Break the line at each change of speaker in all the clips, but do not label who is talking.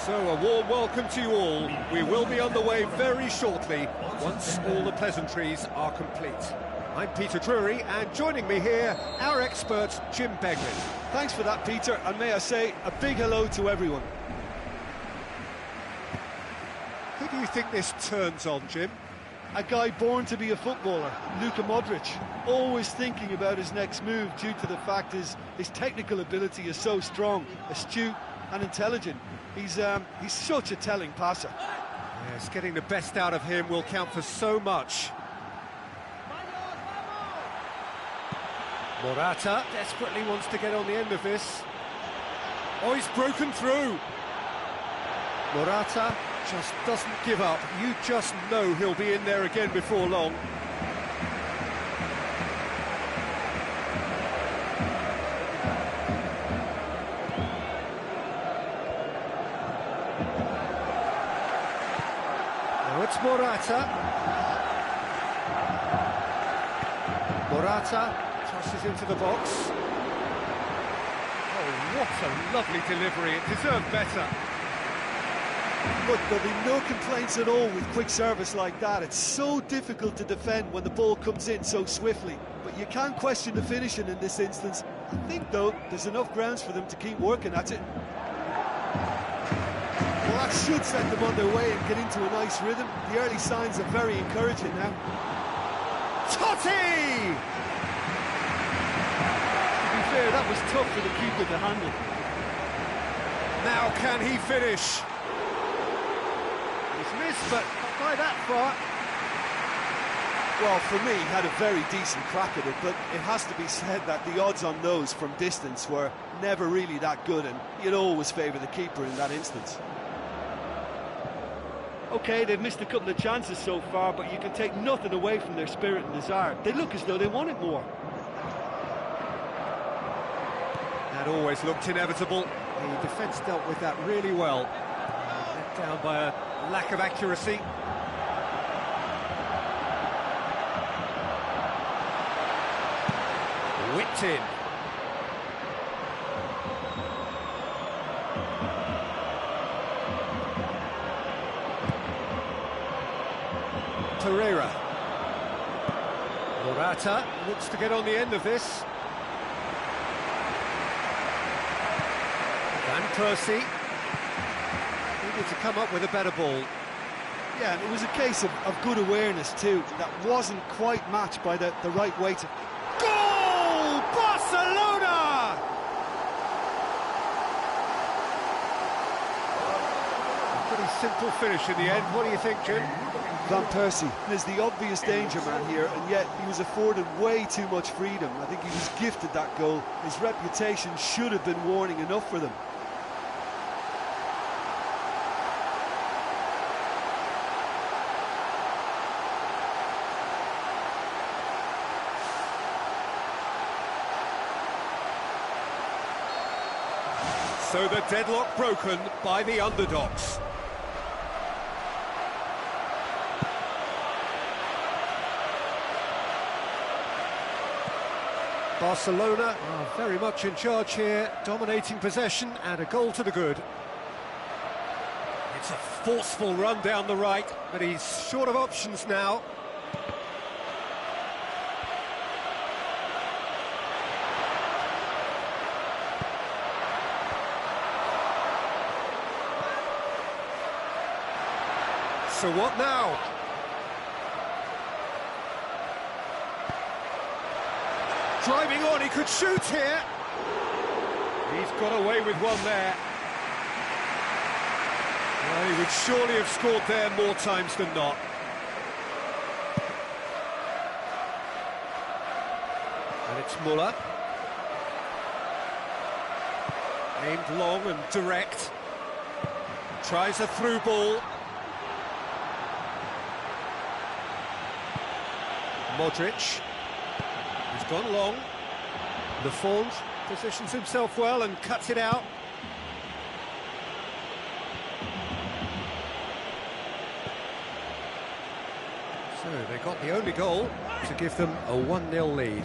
So, a warm welcome to you all. We will be on the way very shortly, once all the pleasantries are complete. I'm Peter Drury, and joining me here, our expert, Jim Beglin.
Thanks for that, Peter, and may I say, a big hello to everyone.
Who do you think this turns on, Jim?
A guy born to be a footballer, Luka Modric, always thinking about his next move due to the fact his technical ability is so strong, astute and intelligent. He's such a telling passer.
Yes, getting the best out of him will count for so much. Morata desperately wants to get on the end of this. Oh, he's broken through. Morata just doesn't give up. You just know he'll be in there again before long. Now it's Morata. Morata tosses into the box. Oh, what a lovely delivery. It deserved better.
Look, there'll be no complaints at all with quick service like that. It's so difficult to defend when the ball comes in so swiftly. But you can't question the finishing in this instance. I think, though, there's enough grounds for them to keep working at it. Well, that should set them on their way and get into a nice rhythm. The early signs are very encouraging now.
Totti!
To be fair, that was tough for the keeper to handle.
Now can he finish? Missed, but not by that far.
Well, for me, he had a very decent crack at it, but it has to be said that the odds on those from distance were never really that good, and you'd always favour the keeper in that instance. OK, they've missed a couple of chances so far, but you can take nothing away from their spirit and desire. They look as though they want it more.
That always looked inevitable. The defence dealt with that really well. Let down by a lack of accuracy. Whipped in. Torreira. Morata looks to get on the end of this. Van Persie needed to come up with a better ball.
Yeah, and it was a case of good awareness too. That wasn't quite matched by the right way to...
Goal! Barcelona! Pretty simple finish in the end. What do you think, Jim?
Van Persie is the obvious danger man here, and yet he was afforded way too much freedom. I think he was gifted that goal. His reputation should have been warning enough for them.
So the deadlock broken by the underdogs. Barcelona are very much in charge here, dominating possession and a goal to the good. It's a forceful run down the right, but he's short of options now. So what now? Driving on, he could shoot here. He's got away with one there. Well, he would surely have scored there more times than not. And it's Muller. Aimed long and direct. Tries a through ball. Modric. He's gone long. Lafont positions himself well and cuts it out. So they got the only goal to give them a 1-0 lead.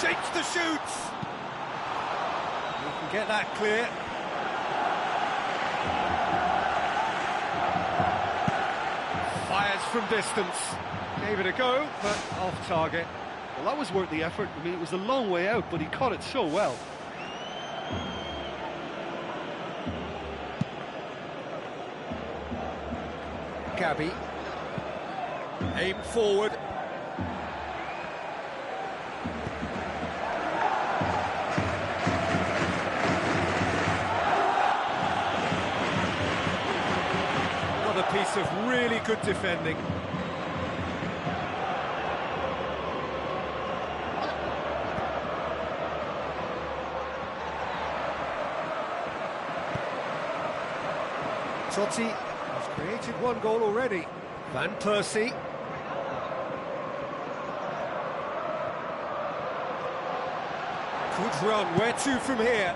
Shapes the shoots! Get that clear. Fires from distance. Gave it a go, but off target.
Well, that was worth the effort. I mean, it was a long way out, but he caught it so well.
Gabby. Aim forward. Another piece of really good defending. Totti has created one goal already. Van Persie. Good run, where to from here?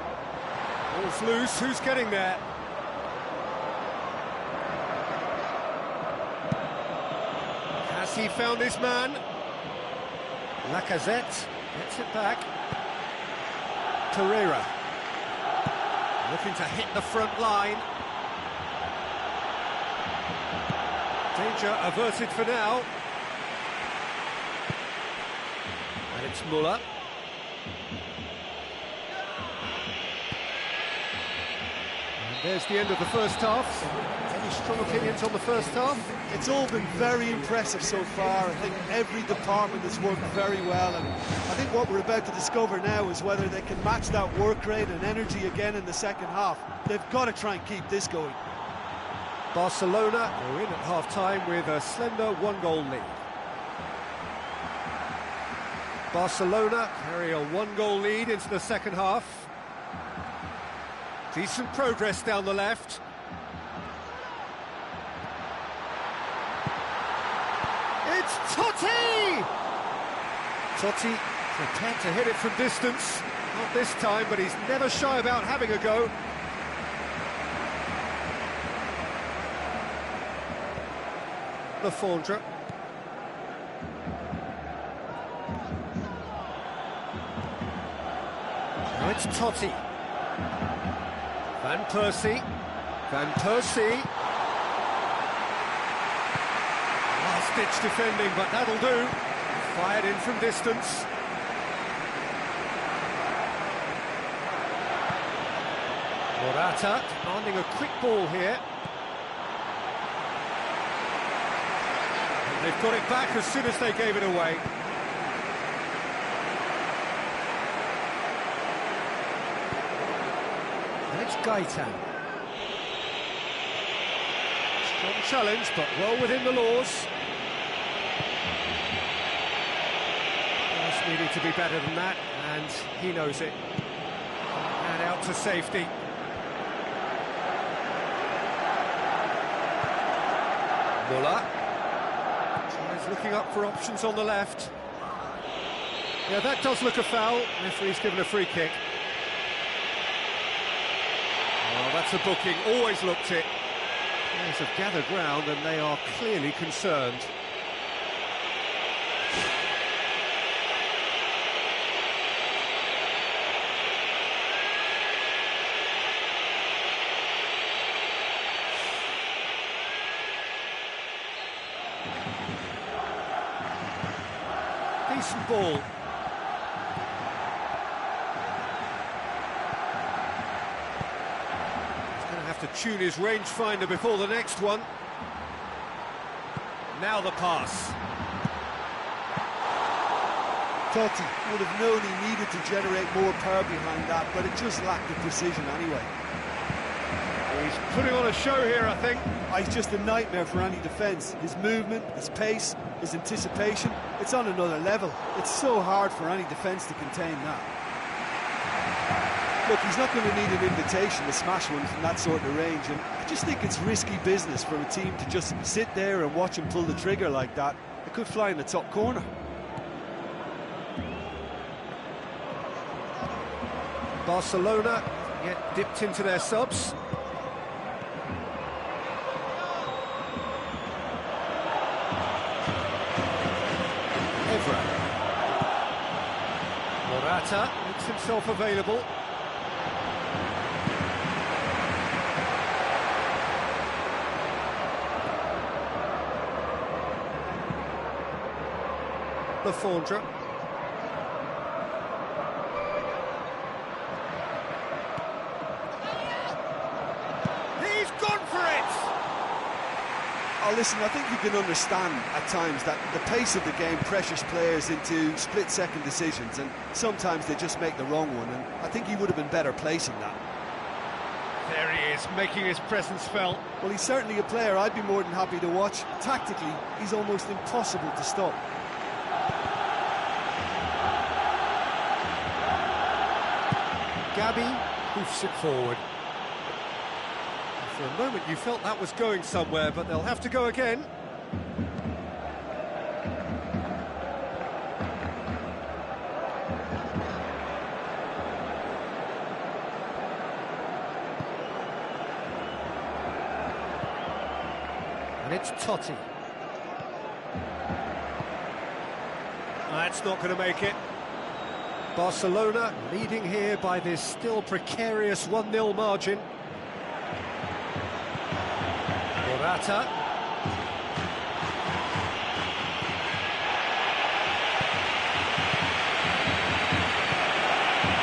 Ball's loose, who's getting there? Has he found his man? Lacazette gets it back. Pereira. Looking to hit the front line. Danger averted for now. And it's Muller. And there's the end of the first half. Any strong opinions on the first half?
It's all been very impressive so far. I think every department has worked very well, and I think what we're about to discover now is whether they can match that work rate and energy again in the second half. They've got to try and keep this going.
Barcelona are in at half-time with a slender one-goal lead. Barcelona carry a one-goal lead into the second half. Decent progress down the left. It's Totti! Totti prepared to hit it from distance. Not this time, but he's never shy about having a go. Lafondra. Now it's Totti. Van Persie. Van Persie. Last-ditch defending, but that'll do. Fired in from distance. Morata demanding a quick ball here. They've got it back as soon as they gave it away. And it's Gaetan. Strong challenge, but well within the laws. Just needing to be better than that, and he knows it. And out to safety. Muller. He's looking up for options on the left. Yeah, that does look a foul. Referee's given a free kick. Oh, that's a booking. Always looked it. Players have gathered round and they are clearly concerned. Decent ball. He's going to have to tune his rangefinder before the next one. Now the pass.
Totti would have known he needed to generate more power behind that, but it just lacked the precision anyway.
He's putting on a show here, I think.
He's just a nightmare for any defence. His movement, his pace, his anticipation, it's on another level. It's so hard for any defence to contain that. Look, he's not going to need an invitation to smash one from that sort of range, and I just think it's risky business for a team to just sit there and watch him pull the trigger like that. It could fly in the top corner.
Barcelona get dipped into their subs. Evra. Morata makes himself available. Le Fondre. He's gone for it!
Oh, listen, I think you can understand at times that the pace of the game pressures players into split-second decisions, and sometimes they just make the wrong one, and I think he would have been better placing that.
There he is, making his presence felt.
Well, he's certainly a player I'd be more than happy to watch. Tactically, he's almost impossible to stop.
Gabi hoofs it forward. For a moment you felt that was going somewhere, but they'll have to go again. And it's Totti. That's not going to make it. Barcelona leading here by this still precarious 1-0 margin. Morata.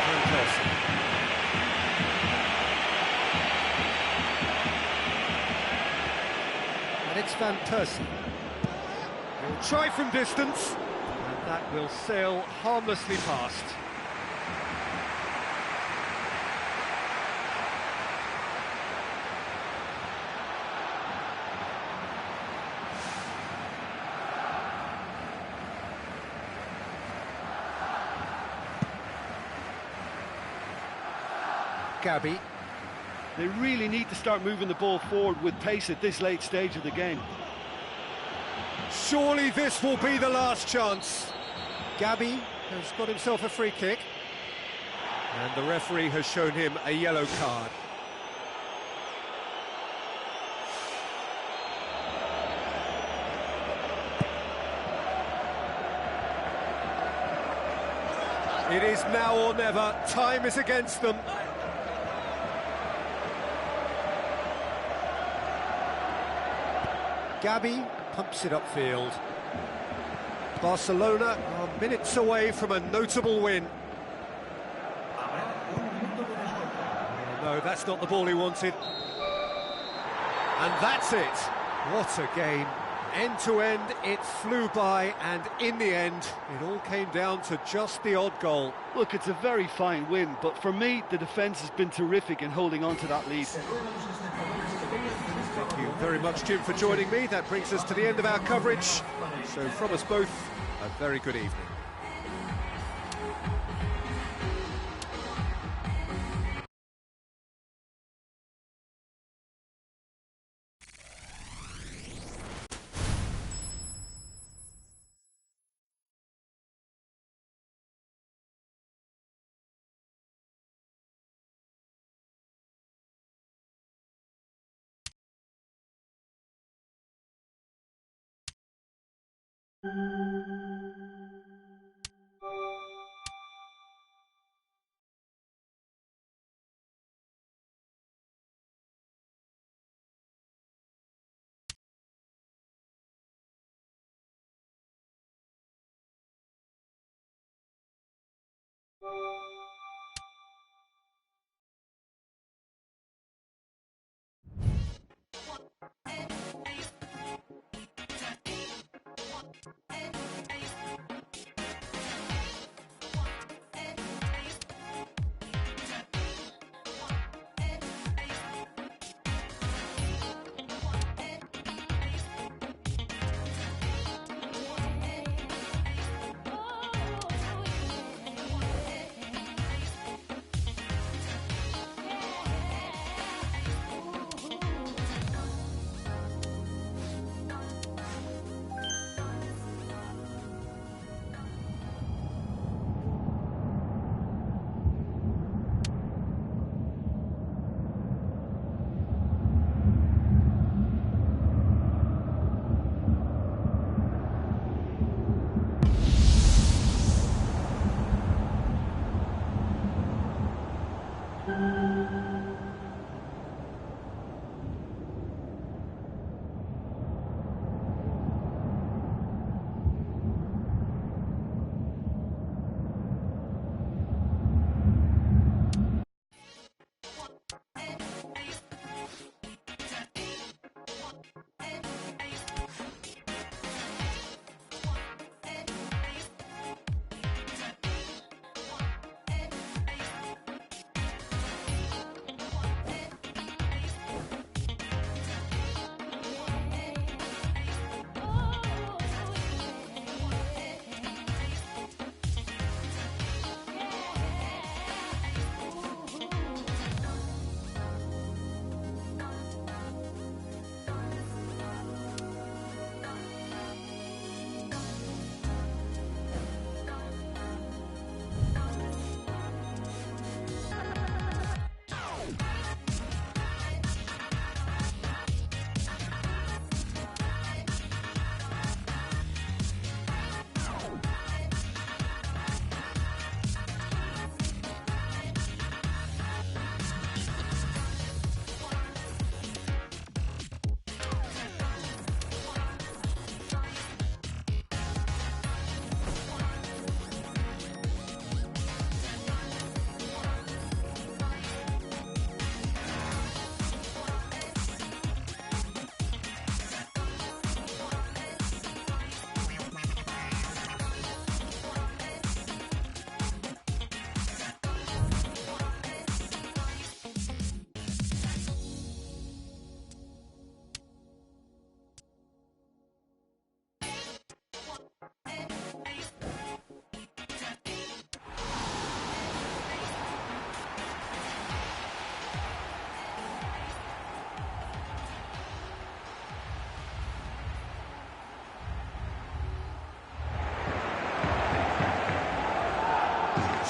Van Persie. And it's Van Persie. He'll try from distance, and that will sail harmlessly past. Gabi.
They really need to start moving the ball forward with pace at this late stage of the game.
Surely this will be the last chance. Gabi has got himself a free kick. And the referee has shown him a yellow card. It is now or never. Time is against them. Gabi pumps it upfield. Barcelona are minutes away from a notable win. Oh, no, that's not the ball he wanted. And that's it. What a game. End to end, it flew by, and in the end, it all came down to just the odd goal.
Look, it's a very fine win, but for me, the defence has been terrific in holding on to that lead.
Thank you very much, Jim, for joining me. That brings us to the end of our coverage. So from us both, a very good evening.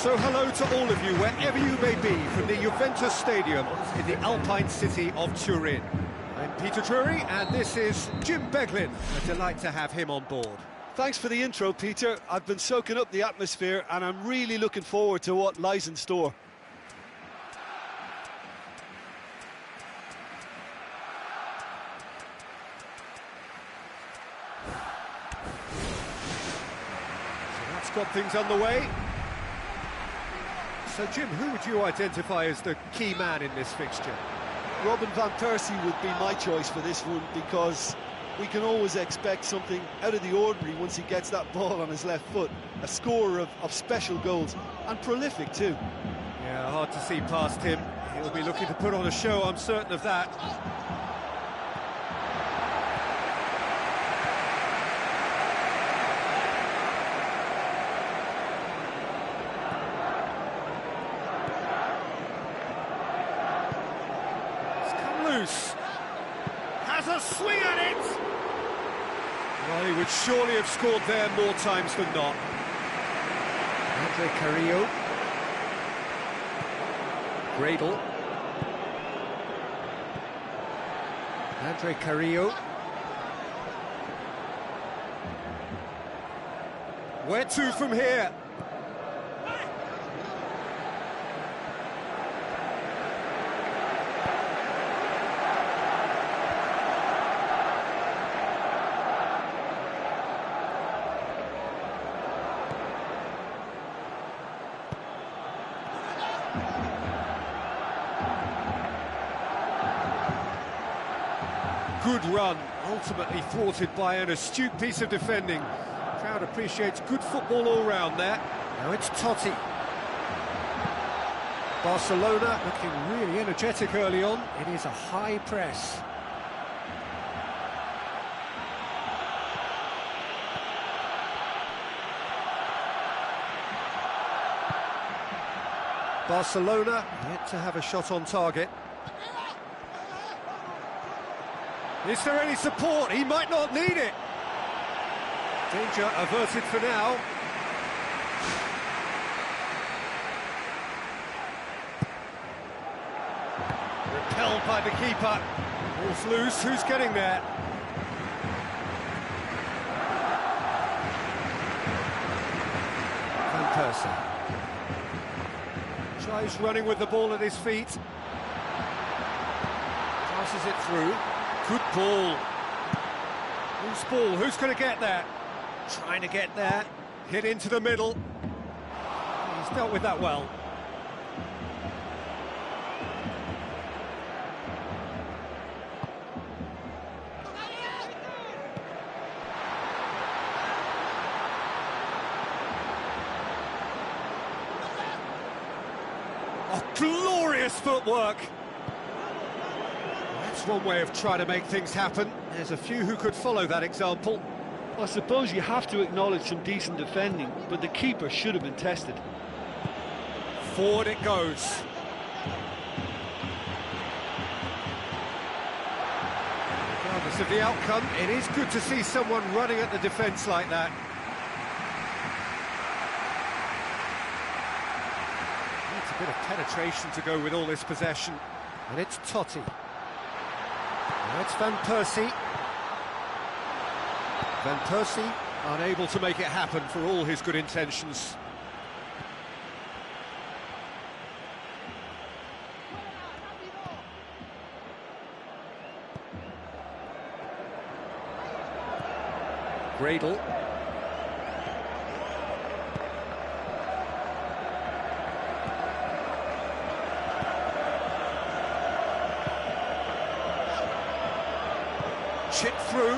So hello to all of you, wherever you may be, from the Juventus Stadium in the Alpine city of Turin. I'm Peter Drury, and this is Jim Beglin. A delight to have him on board.
Thanks for the intro, Peter. I've been soaking up the atmosphere, and I'm really looking forward to what lies in store.
So that's got things underway. So, Jim, who would you identify as the key man in this fixture?
Robin van Persie would be my choice for this one, because we can always expect something out of the ordinary once he gets that ball on his left foot. A scorer of special goals, and prolific too.
Yeah, hard to see past him. He'll be looking to put on a show, I'm certain of that. Loose. Has a swing at it! Well, he would surely have scored there more times than not. Andre Carrillo. Gradle. Andre Carrillo. Where to from here? Good run, ultimately thwarted by an astute piece of defending. Crowd appreciates good football all round there. Now it's Totti. Barcelona looking really energetic early on. It is a high press. Barcelona yet to have a shot on target. Is there any support? He might not need it. Danger averted for now. Repelled by the keeper. Ball's loose. Who's getting there? Van Persie. Tries running with the ball at his feet. Passes it through. Good ball. Loose ball, who's going to get there? Trying to get there. Hit into the middle. He's dealt with that well. Oh, glorious footwork. That's one way of trying to make things happen. There's a few who could follow that example.
I suppose you have to acknowledge some decent defending, but the keeper should have been tested.
Forward it goes. Regardless of the outcome, it is good to see someone running at the defence like that. Needs a bit of penetration to go with all this possession. And it's Totti. Now it's Van Persie. Van Persie unable to make it happen for all his good intentions. Gradle. Chip through.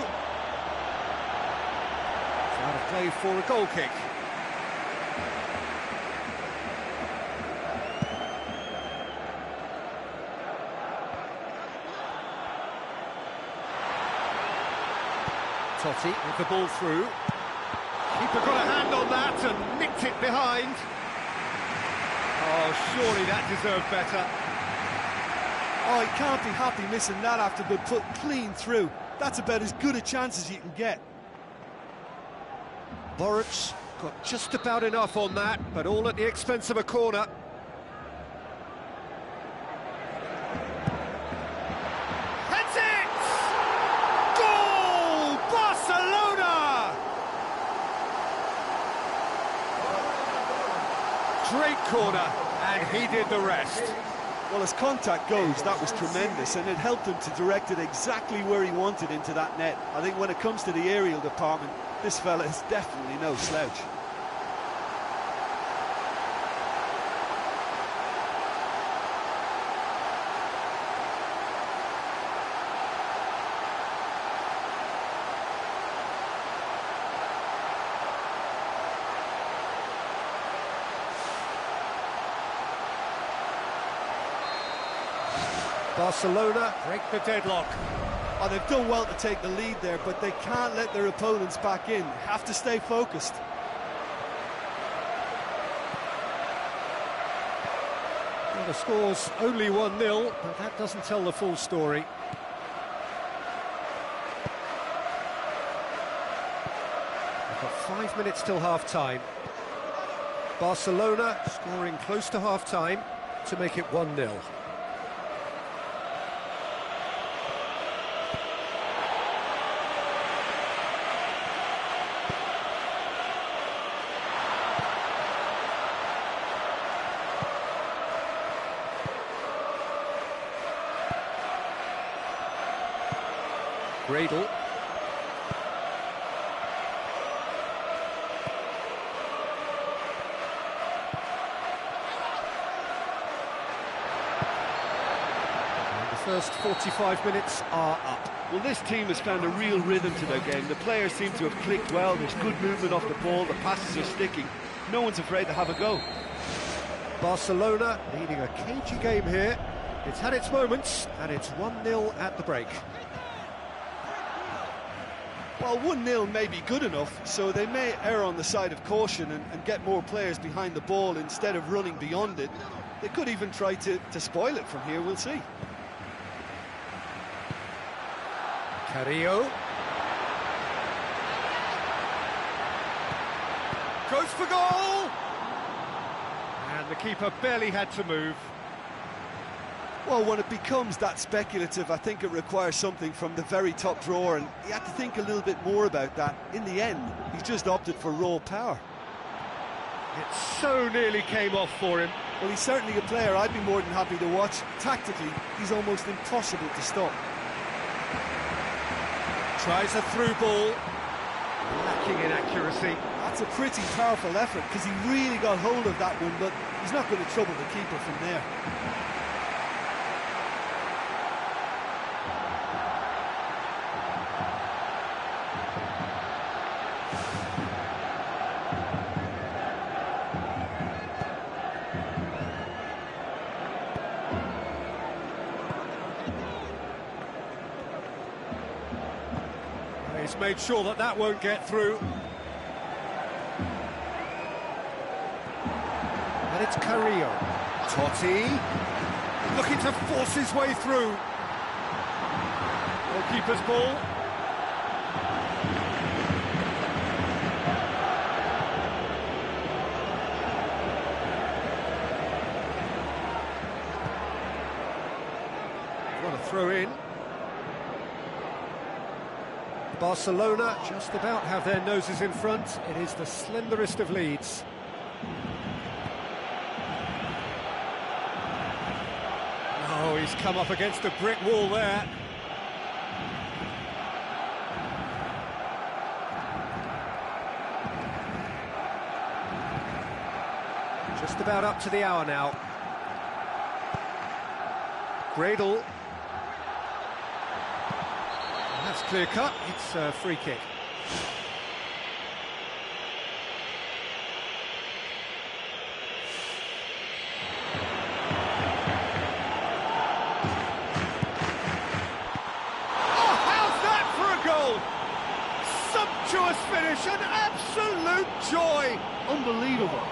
It's out of play for a goal kick. Totti with the ball through. Keeper got a hand on that and nicked it behind. Oh, surely that deserved better.
Oh, he can't be happy missing that after being put clean through. That's about as good a chance as you can get.
Boruc Got just about enough on that, but all at the expense of a corner. That's it! Goal! Barcelona! Great corner, and he did the rest.
Well, as contact goes, that was tremendous, and it helped him to direct it exactly where he wanted into that net. I think when it comes to the aerial department, this fella is definitely no slouch.
Barcelona break the deadlock.
Oh, they've done well to take the lead there, but they can't let their opponents back in. Have to stay focused.
Well, the score's only 1-0, but that doesn't tell the full story. We've got 5 minutes till half-time. Barcelona scoring close to half-time to make it 1-0. Gradle. And the first 45 minutes are up.
Well, this team has found a real rhythm to their game. The players seem to have clicked well. There's good movement off the ball. The passes are sticking. No one's afraid to have a go.
Barcelona leading a cagey game here. It's had its moments, and it's 1-0 at the break.
Well, 1-0 may be good enough, so they may err on the side of caution and get more players behind the ball instead of running beyond it. They could even try to spoil it from here, we'll see.
Carrillo. Goes for goal! And the keeper barely had to move.
Well, when it becomes that speculative, I think it requires something from the very top drawer, and he had to think a little bit more about that. In the end, he's just opted for raw power.
It so nearly came off for him.
Well, he's certainly a player I'd be more than happy to watch. Tactically, he's almost impossible to stop.
Tries a through ball, lacking in accuracy.
That's a pretty powerful effort, because he really got hold of that one, but he's not going to trouble the keeper from there.
He's made sure that that won't get through. And it's Carrillo. Totti, looking to force his way through. Goalkeeper's ball. What a throw in. Barcelona just about have their noses in front. It is the slenderest of leads. Oh, he's come up against a brick wall there. Just about up to the hour now. Gradle. That's clear cut, it's a free kick. Oh, how's that for a goal? Sumptuous finish, an absolute joy.
Unbelievable.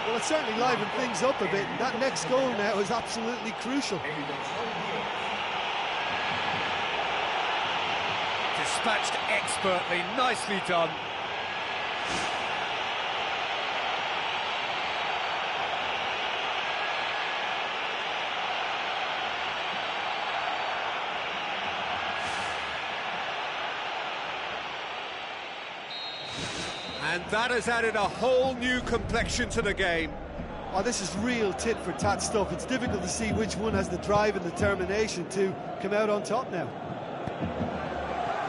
Well, it certainly livened things up a bit, and that next goal now is absolutely crucial.
Dispatched expertly, nicely done. And that has added a whole new complexion to the game.
Oh, this is real tit-for-tat stuff. It's difficult to see which one has the drive and determination to come out on top now.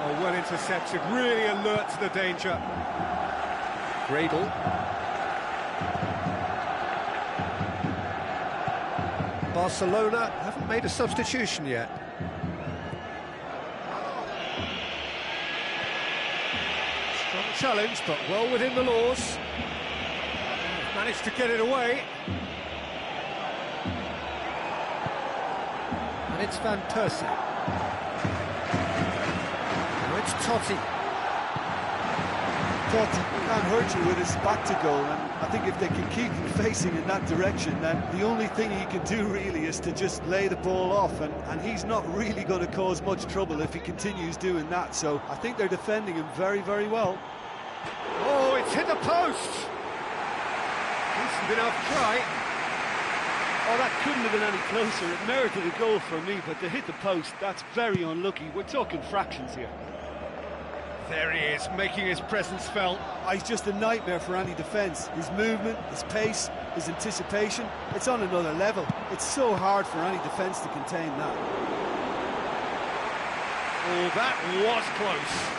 Oh, well intercepted, really alert to the danger. Gradle. Barcelona haven't made a substitution yet. Strong challenge, but well within the laws. Managed to get it away. And it's Van Persie. Now it's Totti.
Totti can't hurt you with his back to goal, and I think if they can keep him facing in that direction, then the only thing he can do really is to just lay the ball off, and he's not really going to cause much trouble if he continues doing that, so I think they're defending him very, very well.
Oh, it's hit the post! Decent enough try.
Oh, that couldn't have been any closer. It merited a goal for me, but to hit the post, that's very unlucky. We're talking fractions here.
There he is, making his presence felt.
Oh, he's just a nightmare for any defence. His movement, his pace, his anticipation, it's on another level. It's so hard for any defence to contain that.
Oh, that was close.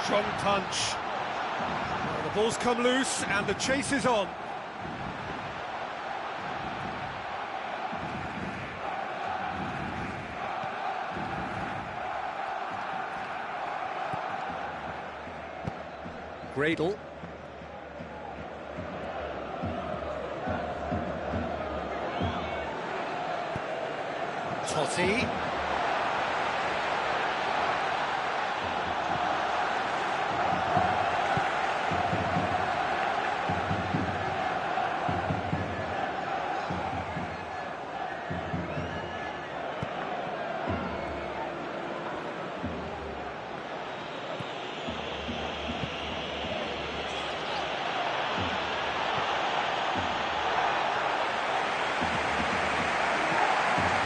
Strong punch. Well, the ball's come loose and the chase is on. Gradle. Totti.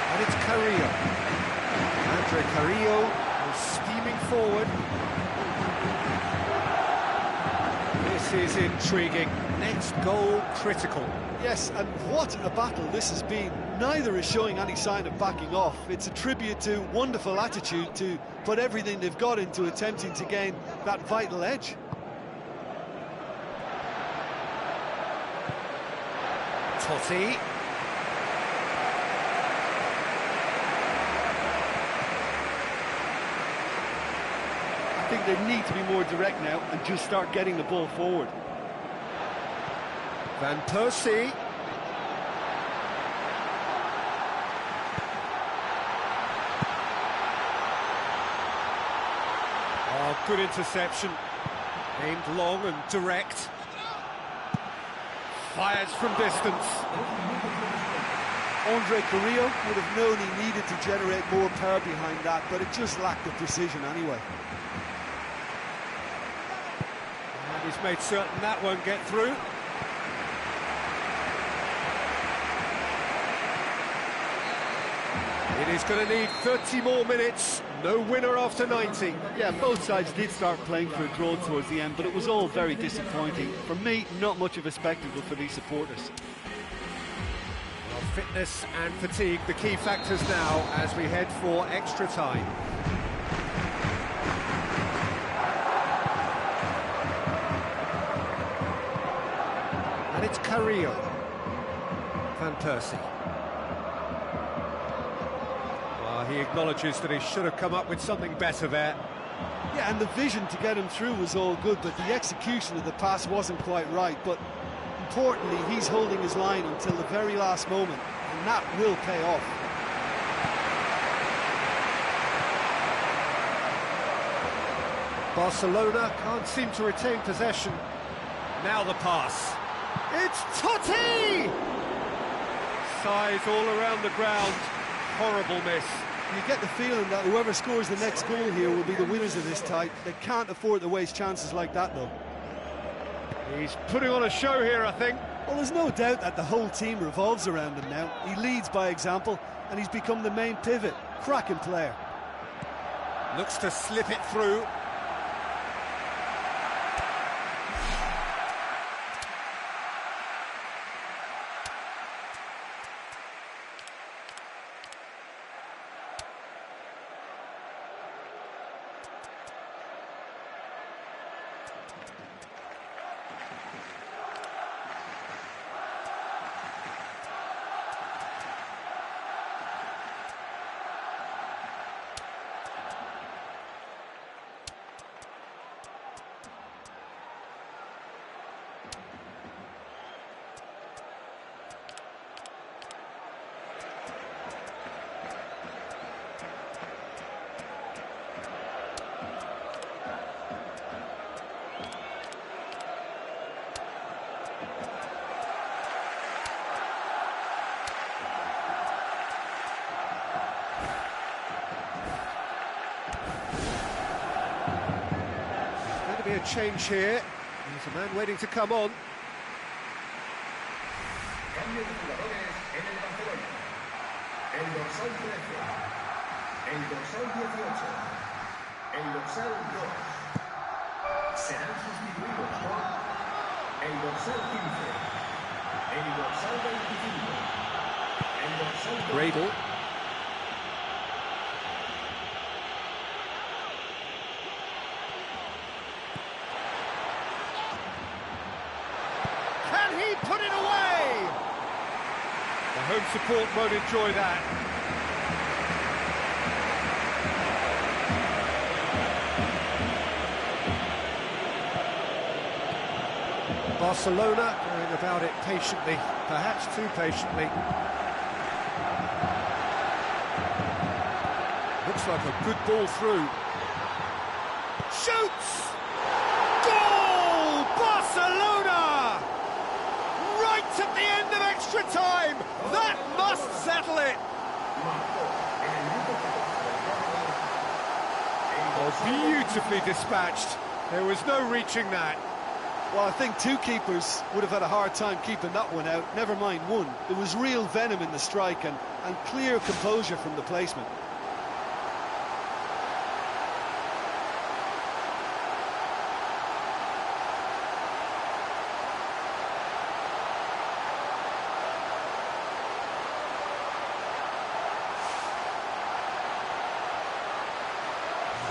And it's Carrillo. Andre Carrillo is steaming forward. This is intriguing. Next goal critical.
Yes, and what a battle this has been. Neither is showing any sign of backing off. It's a tribute to wonderful attitude to put everything they've got into attempting to gain that vital edge.
Totti.
I think they need to be more direct now and just start getting the ball forward.
Van Persie. Oh, good interception. Aimed long and direct. Fires from distance.
Andre Carrillo would have known he needed to generate more power behind that, but it just lacked the precision anyway.
And he's made certain that won't get through. It is going to need 30 more minutes. No winner after 90.
Yeah, both sides did start playing for a draw towards the end, but it was all very disappointing. For me, not much of a spectacle for these supporters.
Well, fitness and fatigue, the key factors now as we head for extra time. And it's Carrillo. Van Persie. He acknowledges that he should have come up with something better there.
Yeah, and the vision to get him through was all good, but the execution of the pass wasn't quite right. But importantly, he's holding his line until the very last moment, and that will pay off.
Barcelona can't seem to retain possession. Now the pass. It's Totti! Size all around the ground. Horrible miss.
You get the feeling that whoever scores the next goal here will be the winners of this tie. They can't afford to waste chances like that, though.
He's putting on a show here, I think.
Well, there's no doubt that the whole team revolves around him now. He leads by example, and he's become the main pivot. Cracking player.
Looks to slip it through. Be a change here. There's a man waiting to come on.
Cambio de jugadores en el Barcelona. El dorsal 13, el dorsal 18, el dorsal 2 serán sustituidos por el dorsal 15, el dorsal 25, el dorsal 12.
Gradle. Put it away! The home support won't enjoy that. Barcelona going about it patiently, perhaps too patiently. Looks like a good ball through. Shoots! Goal! Barcelona! Right at the end of extra time! That must settle it! Oh, beautifully dispatched. There was no reaching that.
Well, I think two keepers would have had a hard time keeping that one out, never mind one. There was real venom in the strike and clear composure from the placement.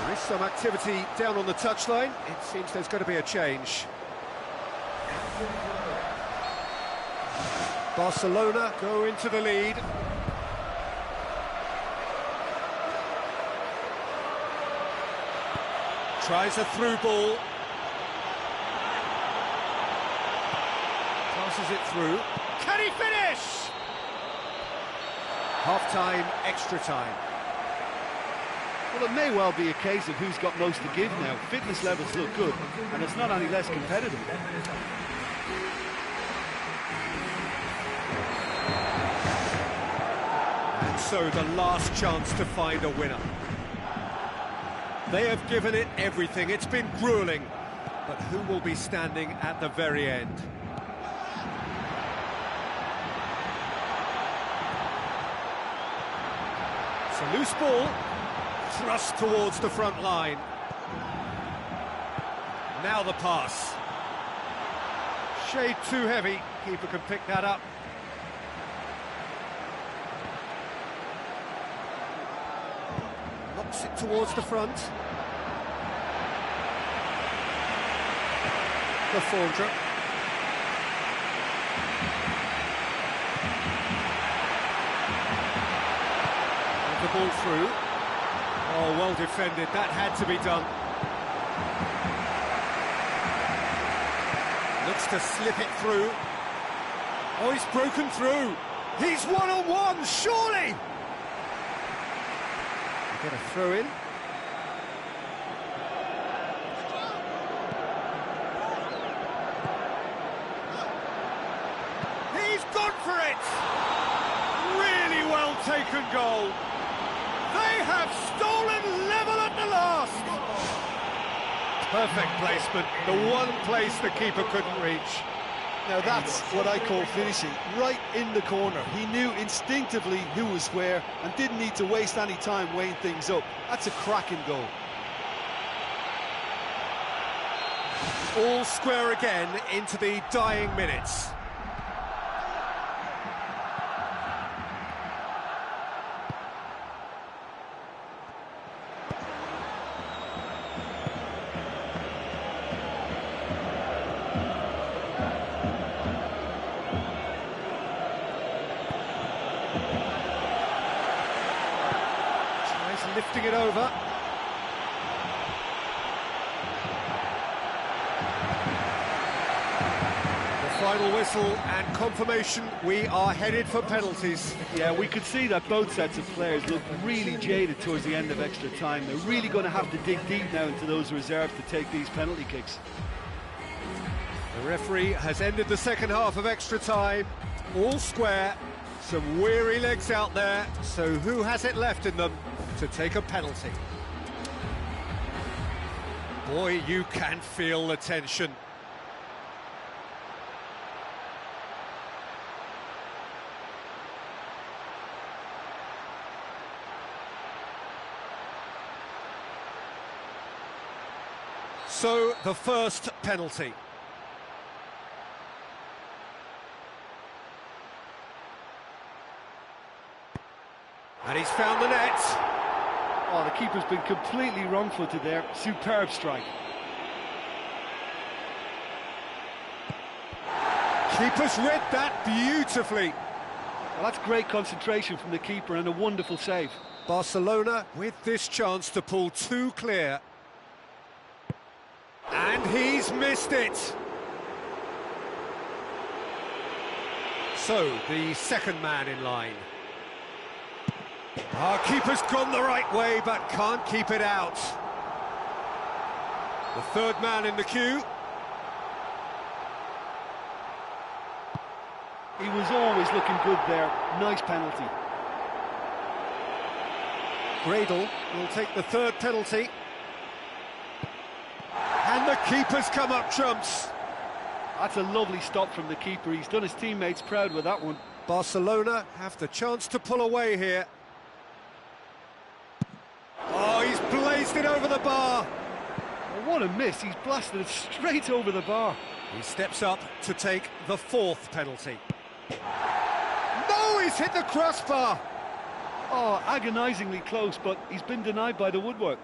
There is some activity down on the touchline. It seems there's going to be a change. Barcelona go into the lead. Tries a through ball. Passes it through. Can he finish? Half-time, extra time.
Well, it may well be a case of who's got most to give now. Fitness levels look good, and it's not any less competitive.
And so the last chance to find a winner. They have given it everything. It's been grueling. But who will be standing at the very end? It's a loose ball. Thrust towards the front line. Now the pass. Shade too heavy. Keeper can pick that up. Knocks it towards the front. Lafondra. And the ball through. Oh, well defended. That had to be done. Looks to slip it through. Oh, he's broken through. He's one-on-one, surely! Get a throw in. He's gone for it! Really well taken goal. They have stolen level at the last! Perfect placement, the one place the keeper couldn't reach.
Now that's what I call finishing, right in the corner. He knew instinctively who was where and didn't need to waste any time weighing things up. That's a cracking goal.
All square again into the dying minutes. Tries lifting it over. Final whistle and confirmation, we are headed for penalties.
Yeah, we could see that both sets of players looked really jaded towards the end of extra time. They're really going to have to dig deep now into those reserves to take these penalty kicks.
The referee has ended the second half of extra time. All square, some weary legs out there, so who has it left in them to take a penalty? Boy, you can feel the tension. So, the first penalty. And he's found the net.
Oh, the keeper's been completely wrong-footed there. Superb strike.
Keeper's read that beautifully.
Well, that's great concentration from the keeper and a wonderful save.
Barcelona with this chance to pull two clear. And he's missed it. So, the second man in line. Our keeper's gone the right way, but can't keep it out. The third man in the queue.
He was always looking good there. Nice penalty.
Gradle will take the third penalty. And the keeper's come up trumps.
That's a lovely stop from the keeper. He's done his teammates proud with that one.
Barcelona have the chance to pull away here. Oh, he's blazed it over the bar.
Oh, what a miss. He's blasted it straight over the bar.
He steps up to take the fourth penalty. No, he's hit the crossbar.
Oh, agonisingly close, but he's been denied by the woodwork.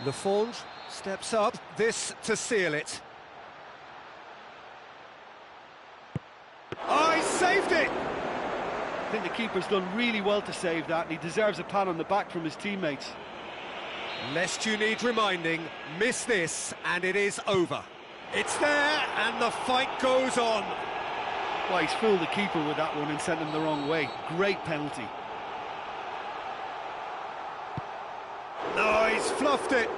Lafond steps up, this to seal it. Oh, he saved it!
I think the keeper's done really well to save that, and he deserves a pat on the back from his teammates.
Lest you need reminding, miss this and it is over. It's there and the fight goes on.
Well, he's fooled the keeper with that one and sent him the wrong way. Great penalty.
No, he's fluffed it.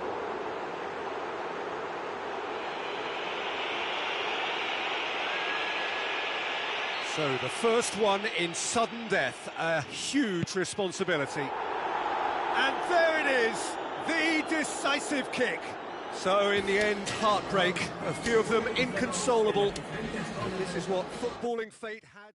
So the first one in sudden death, a huge responsibility. And there it is, the decisive kick. So in the end, heartbreak, a few of them inconsolable. And this is what footballing fate had.